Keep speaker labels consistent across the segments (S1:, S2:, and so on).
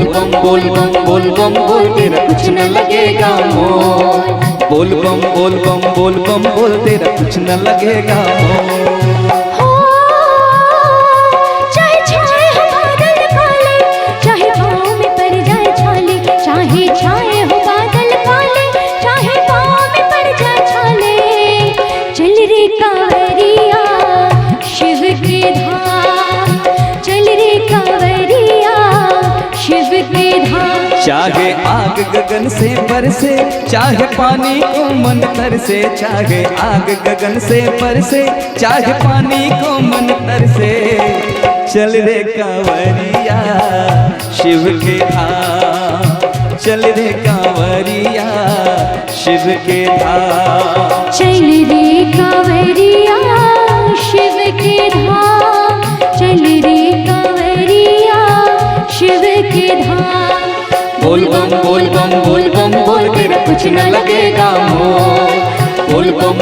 S1: बोल बम बोल तेरा कुछ न लगेगा मोल। बोल बम बोल तेरा कुछ न लगेगा मोल। चाहे आग गगन से बरसे, चाहे पानी को मन तरसे, चाहे आग गगन से बरसे, चाहे पानी को मन तरसे, चल रे कांवरिया शिव के धाम, चल रे कांवरिया शिव के धाम,
S2: चल रे कांवरिया शिव के धाम, चल रे कांवरिया शिव के धाम।
S1: बोल बम बोल तेरा कुछ न लगेगा मोल। बोल बम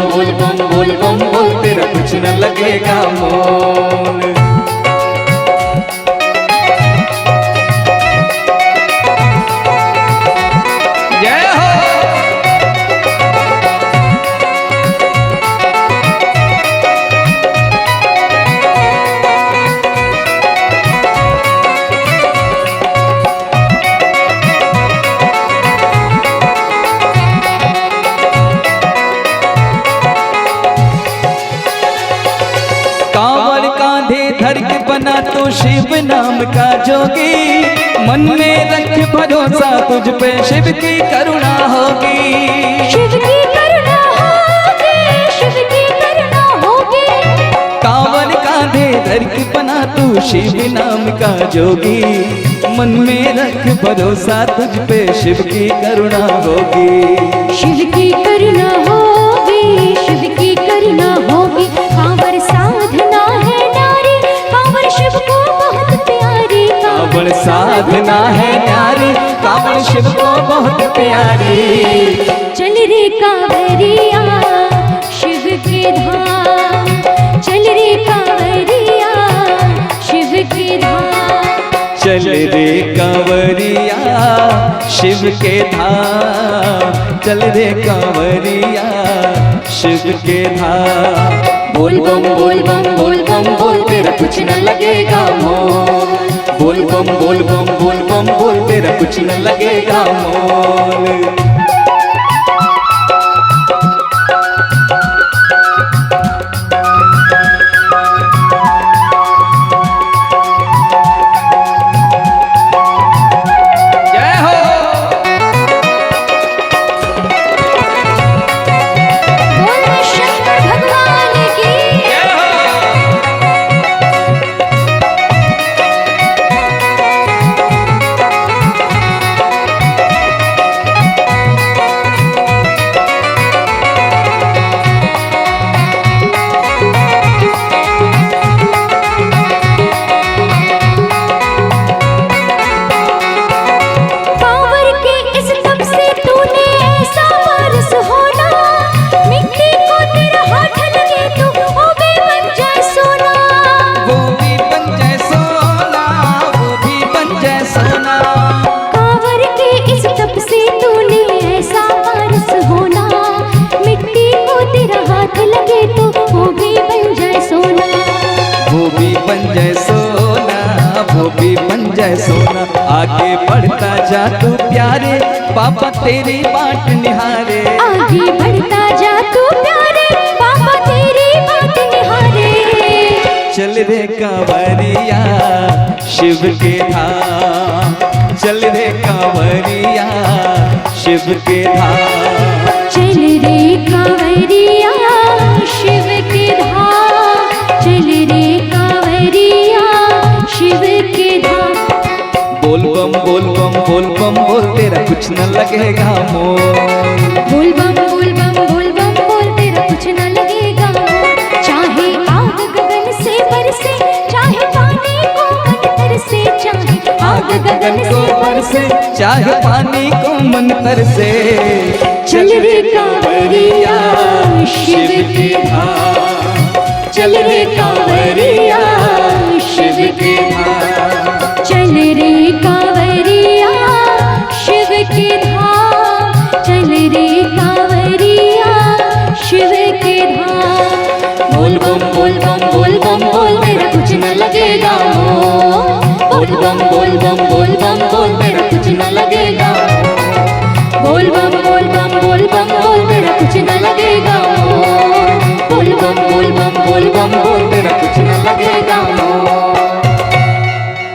S1: बोल तेरा कुछ न लगेगा मोल। जय हो। कांवर कांधे धर के बना तो शिव नाम का जोगी, मन में रख भरोसा तुझ पे शिव की करुणा होगी,
S2: शिव की करुणा होगी, शिव की करुणा होगी।
S1: कांवर कांधे धर के बना तू शिव नाम का जोगी, मन में रख भरोसा तुझ पे शिव की करुणा होगी,
S2: शिव की करुणा होगी, शिव की करुणा होगी। कांवर साधना है नारी, कांवर शिव को बहुत प्यारी,
S1: कांवर साधना है न्यारी, कांवर शिव को बहुत प्यारी।
S2: चल रे कांवरिया शिव के धाम, चल रे कांवरिया शिव के धाम,
S1: चल रे कांवरिया शिव के धाम, चल रे कांवरिया शिव के धाम। बोल बम बोल तेरा कुछ न लगेगा मोल। बोल बम बोल तेरा कुछ न लगेगा मोल। जय सोना आगे बढ़ता जा तू प्यारे, पापा तेरी बाट निहारे,
S2: आगे बढ़ता जा तू प्यारे, पापा तेरी बाट निहारे।
S1: चल रे कांवरिया शिव के धाम, चल रे कांवरिया शिव के धाम,
S2: चल रे कांवरिया शिव के धाम, चल रे कांवरिया शिव के धाम।
S1: बोल बम बोल तेरा कुछ न लगेगा मोल।
S2: बोल बम बोल तेरा कुछ न लगेगा मोल। चाहे आग गगन से बरसे, चाहे पानी को मन तरसे, चाहे आग गगन से बरसे,
S1: चाहे पानी को मन तरसे,
S2: चल रे कांवरिया शिव के धाम, चल रे कांवरिया शिव के धाम, चल रे कांवरिया बोल बम बोल बम बोल बम बोल बम